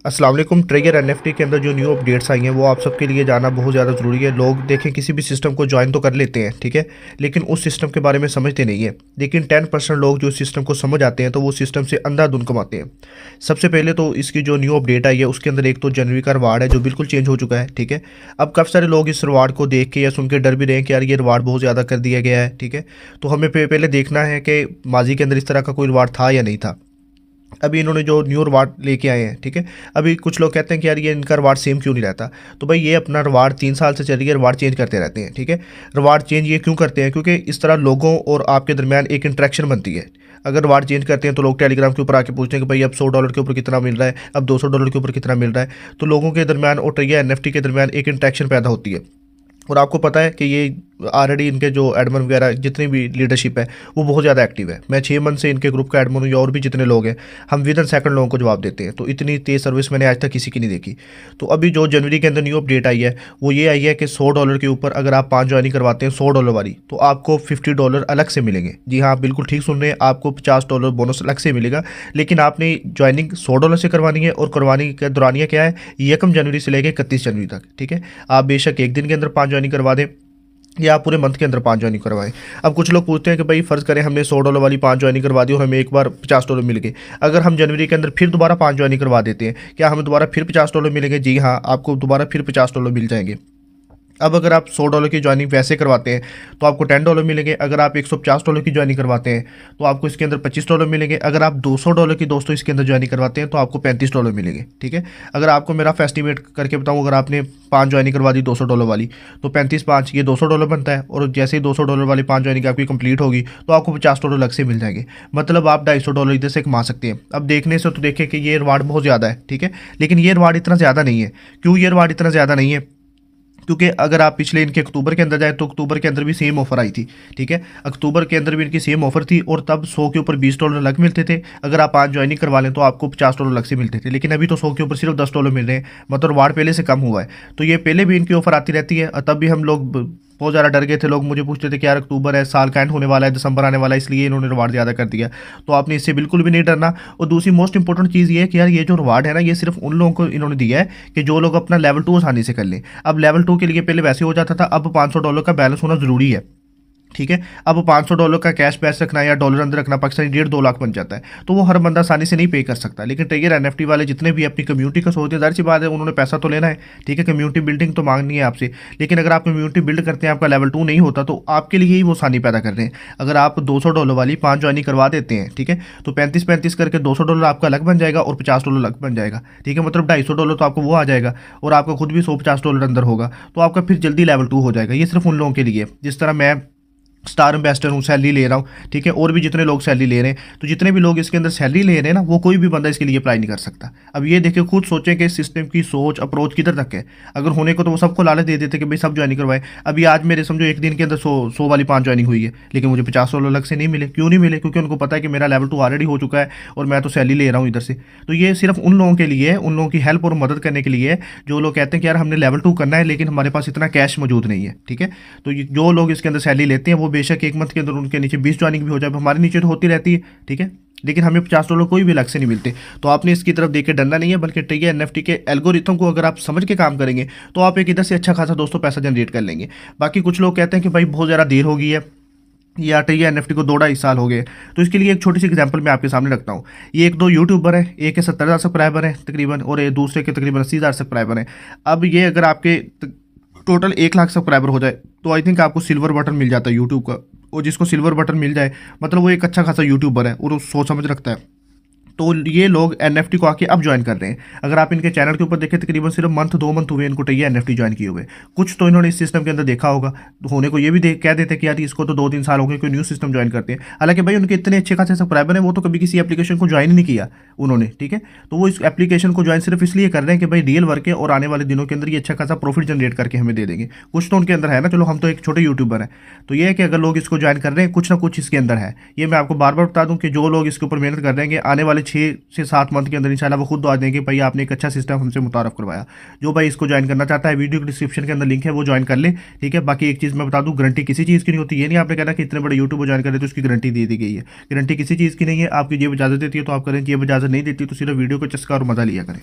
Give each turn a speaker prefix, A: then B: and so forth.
A: अस्सलाम वालेकुम। Trigger NFT के अंदर जो न्यू अपडेट्स आई हैं वो आप सबके लिए जानना बहुत ज़्यादा ज़रूरी है। लोग देखें किसी भी सिस्टम को ज्वाइन तो कर लेते हैं, ठीक है, लेकिन उस सिस्टम के बारे में समझते नहीं है। लेकिन 10% लोग जो सिस्टम को समझ आते हैं तो वो सिस्टम से अंधाधुंध कमाते हैं। सबसे पहले तो इसकी जो न्यू अपडेट आई है उसके अंदर एक तो जनवरी का रिवार्ड है जो बिल्कुल चेंज हो चुका है, ठीक है। अब काफ़ी सारे लोग इस रिवार्ड को देख के या सुन के डर भी रहे हैं कि यार ये रिवार्ड बहुत ज़्यादा कर दिया गया है, ठीक है। तो हमें पहले देखना है कि माजी के अंदर इस तरह का कोई रिवार्ड था या नहीं था। अभी इन्होंने जो न्यू रिवार्ड लेके आए हैं, ठीक है। अभी कुछ लोग कहते हैं कि यार ये इनका रिवार्ड सेम क्यों नहीं रहता। तो भाई ये अपना रिवार्ड 3 साल से चल रही है, रिवार्ड चेंज करते रहते हैं, ठीक है। रिवार्ड चेंज ये क्यों करते हैं? क्योंकि इस तरह लोगों और आपके दरमियान एक इंटरेक्शन बनती है। अगर रिवार्ड चेंज करते हैं तो लोग टेलीग्राम के ऊपर आके पूछते हैं कि भाई अब $100 के ऊपर कितना मिल रहा है, अब $200 के ऊपर कितना मिल रहा है। तो लोगों के दरमियान और ट्रिगर एनएफटी के दरमियान एक इंटरेक्शन पैदा होती है। और आपको पता है कि ये ऑलरेडी इनके जो एडमिन वगैरह जितनी भी लीडरशिप है वो बहुत ज़्यादा एक्टिव है। मैं 6 मंथ से इनके ग्रुप का एडमिन हूँ या और भी जितने लोग हैं, हम विद इन सेकंड लोगों को जवाब देते हैं। तो इतनी तेज़ सर्विस मैंने आज तक किसी की नहीं देखी। तो अभी जो जनवरी के अंदर न्यू अपडेट आई है वो ये आई है कि $100 के ऊपर अगर आप 5 ज्वाइनिंग करवाते हैं $100 वाली, तो आपको $50 अलग से मिलेंगे। जी हाँ, आप बिल्कुल ठीक सुन रहे हैं, आपको $50 बोनस अलग से मिलेगा। लेकिन आपने ज्वाइनिंग $100 से करवानी है और करवाने का दौरानिया क्या है, 1 जनवरी से लेकर 31 जनवरी तक, ठीक है। आप बेशक एक दिन के अंदर 5 ज्वाइनिंग करवा दें या आप पूरे मंथ के अंदर 5 ज्वाइनिंग करवाएं। अब कुछ लोग पूछते हैं कि भाई फ़र्ज़ करें हमने $100 वाली 5 ज्वाइनिंग करवा दी और हमें एक बार $50 मिल गए। अगर हम जनवरी के अंदर फिर दोबारा 5 ज्वाइनिंग करवा देते हैं, क्या हमें दोबारा फिर $50 मिलेंगे? जी हाँ, आपको दोबारा फिर $50 मिल जाएंगे। अब अगर आप $100 की ज्वाइनिंग वैसे करवाते हैं तो आपको $10 मिलेंगे। अगर आप $150 की ज्वाइनिंग करवाते हैं तो आपको इसके अंदर $25 मिलेंगे। अगर आप $200 की दोस्तों इसके अंदर ज्वाइनिंग करवाते हैं तो आपको $35 मिलेंगे, ठीक है। अगर आपको मेरा एस्टिमेट करके बताऊं, अगर आपने 5 ज्वाइनिंग करवा दी $200 वाली, तो 35 ये $200 बनता है। और जैसे ही $200 वाली 5 ज्वाइनिंग आपकी कंप्लीट होगी तो आपको $50 अलग से मिल जाएंगे। मतलब आप $250 इधर से कमा सकते हैं। अब देखने से तो देखें कि ये रिवार्ड बहुत ज़्यादा है, ठीक है, लेकिन ये रिवार्ड इतना ज़्यादा नहीं है। क्यों ये रिवार्ड इतना ज़्यादा नहीं है? क्योंकि अगर आप पिछले इनके अक्टूबर के अंदर जाए तो अक्टूबर के अंदर भी सेम ऑफर आई थी, ठीक है। अक्टूबर के अंदर भी इनकी सेम ऑफर थी और तब 100 के ऊपर $20 अलग मिलते थे। अगर आप 5 ज्वाइनिंग करवा लें तो आपको $50 अलग से मिलते थे। लेकिन अभी तो 100 के ऊपर सिर्फ $10 मिल रहे हैं, मतलब रिवार्ड पहले से कम हुआ है। तो ये पहले भी इनकी ऑफर आती रहती है और तब भी हम लोग बहुत ज़्यादा डर गए थे। लोग मुझे पूछते थे कि यार अक्टूबर है, साल का एंड होने वाला है, दिसंबर आने वाला है, इसलिए इन्होंने रिवार्ड ज़्यादा कर दिया। तो आपने इससे बिल्कुल भी नहीं डरना। और दूसरी मोस्ट इंपॉर्टेंट चीज़ ये है कि यार ये जो रिवार्ड है ना, ये सिर्फ उन लोगों को इन्होंने दिया है कि जो लोग अपना लेवल 2 आसानी से कर लें। अब लेवल 2 के लिए पहले वैसे हो जाता था, अब $500 का बैलेंस होना ज़रूरी है, ठीक है। अब $500 का कैश पैस रखना या डॉलर अंदर रखना पाकिस्तानी 1.5-2 लाख बन जाता है। तो वो हर बंदा आसानी से नहीं पे कर सकता। लेकिन ट्रिगर एनएफटी वाले जितने भी अपनी कम्युनिटी का सोचते हैं, जाहिर सी बात है उन्होंने पैसा तो लेना है, ठीक है, कम्युनिटी बिल्डिंग तो मांगनी है आपसे। लेकिन अगर आप कम्युनिटी बिल्ड करते हैं, आपका लेवल 2 नहीं होता, तो आपके लिए ही वो आसानी पैदा कर रहे हैं। अगर आप $200 वाली 5 ज्वाइनिंग करवा देते हैं, ठीक है, तो 35-35 करके $200 आपका अलग बन जाएगा और $50 अलग बन जाएगा, ठीक है। मतलब $250 तो आपको वो आ जाएगा और आपका खुद भी $150 अंदर होगा। तो आपका फिर जल्दी लेवल 2 हो जाएगा। ये सिर्फ उन लोगों के लिए, जिस तरह मैं स्टार एम्बेसडर हूँ, सैलरी ले रहा हूँ, ठीक है, और भी जितने लोग सैलरी ले रहे हैं। तो जितने भी लोग इसके अंदर सैलरी ले रहे हैं ना, वो कोई भी बंदा इसके लिए अप्लाई नहीं कर सकता। अब ये देखिए, खुद सोचें कि इस सिस्टम की सोच अप्रोच किधर तक है। अगर होने को तो वो सबको लालच दे देते कि भाई सब ज्वाइनिंग करवाए। अभी आज मेरे समझो एक दिन के अंदर 100 वाली 5 ज्वाइनिंग हुई है, लेकिन मुझे $50 अलग से नहीं मिले। क्यों नहीं मिले? क्योंकि उनको पता है कि मेरा लेवल 2 ऑलरेडी हो चुका है और मैं तो सैलरी ले रहा हूँ इधर से। तो ये सिर्फ उन लोगों के लिए है, उन लोगों की हेल्प और मदद करने के लिए है जो लोग कहते हैं कि यार हमने लेवल 2 करना है लेकिन हमारे पास इतना कैश मौजूद नहीं है, ठीक है। तो जो लोग इसके अंदर सैलरी लेते हैं वो बेशक एक मंथ के अंदर उनके नीचे 20 ज्वाइनिंग भी हो जाए, हमारे नीचे तो होती रहती है, ठीक है, लेकिन हमें $50 कोई भी अलग से नहीं मिलते। तो आपने इसकी तरफ देख के डरना नहीं है, बल्कि ट्रिगर एनएफटी के एल्गोरिथम को अगर आप समझ के काम करेंगे तो आप एक इधर से अच्छा खासा दोस्तों पैसा जनरेट कर लेंगे। बाकी कुछ लोग कहते हैं कि भाई बहुत ज़्यादा देर हो गई है या ट्रिगर एनएफटी को 2-2.5 साल हो गए। तो इसके लिए एक छोटी सी एग्जांपल मैं आपके सामने रखता हूँ। ये एक दो यूट्यूबर है, एक के 70,000 सब्सक्राइबर है तकरीबन और एक दूसरे के तकरीबन 80,000 सब्सक्राइबर हैं। अब ये अगर आपके टोटल 1 लाख सब्सक्राइबर हो जाए तो आई थिंक आपको सिल्वर बटन मिल जाता है यूट्यूब का। और जिसको सिल्वर बटन मिल जाए मतलब वो एक अच्छा खासा यूट्यूबर है और वो सोच समझ रखता है। तो ये लोग एनएफटी को आके अब ज्वाइन कर रहे हैं। अगर आप इनके चैनल के ऊपर देखें, तकरीबन सिर्फ 2 मंथ हुए इनको ट्रिगर एनएफटी ज्वाइन किए हुए। कुछ तो इन्होंने इस सिस्टम के अंदर देखा होगा, तो होने को ये भी कह देते कि यार इसको तो 2-3 साल हो गए कोई न्यू सिस्टम ज्वाइन करते हैं। हालांकि भाई उनके इतने अच्छे खासे सब्सक्राइबर हैं, वो तो कभी किसी एप्लीकेशन को ज्वाइन ही नहीं किया उन्होंने, ठीक है। तो वो इस एप्लीकेशन को ज्वाइन सिर्फ इसलिए कर रहे हैं कि भाई रियल वर्क है और आने वाले दिनों के अंदर ये अच्छा खासा प्रॉफिट जनरेट करके हमें दे देंगे। कुछ तो उनके अंदर है ना, चलो हम तो एक छोटे यूट्यूबर हैं। तो ये है कि अगर लोग इसको ज्वाइन कर रहे हैं, कुछ ना कुछ इसके अंदर है। ये मैं आपको बार बार बता दूं कि जो लोग इसके ऊपर मेहनत कर रहे हैं, आने वाले 6 से 7 मंथ के अंदर इंशाल्लाह वो खुद दुआ देंगे भाई आपने एक अच्छा सिस्टम हमसे मुतारफ करवाया। जो भाई इसको ज्वाइन करना चाहता है, वीडियो के डिस्क्रिप्शन के अंदर लिंक है, वो ज्वाइन कर ले, ठीक है। बाकी एक चीज़ मैं बता दूं, गारंटी किसी चीज़ की नहीं होती। ये नहीं आपने कहना कि इतने बड़े यूट्यूब ज्वाइन करें तो उसकी गारंटी दे दी गई है। गारंटी किसी चीज़ की नहीं है। आपकी जेब इजाज़त देती है तो आप करें, जेब इजाज़त नहीं देती तो सिर्फ वीडियो को चस्का और मजा लिया करें।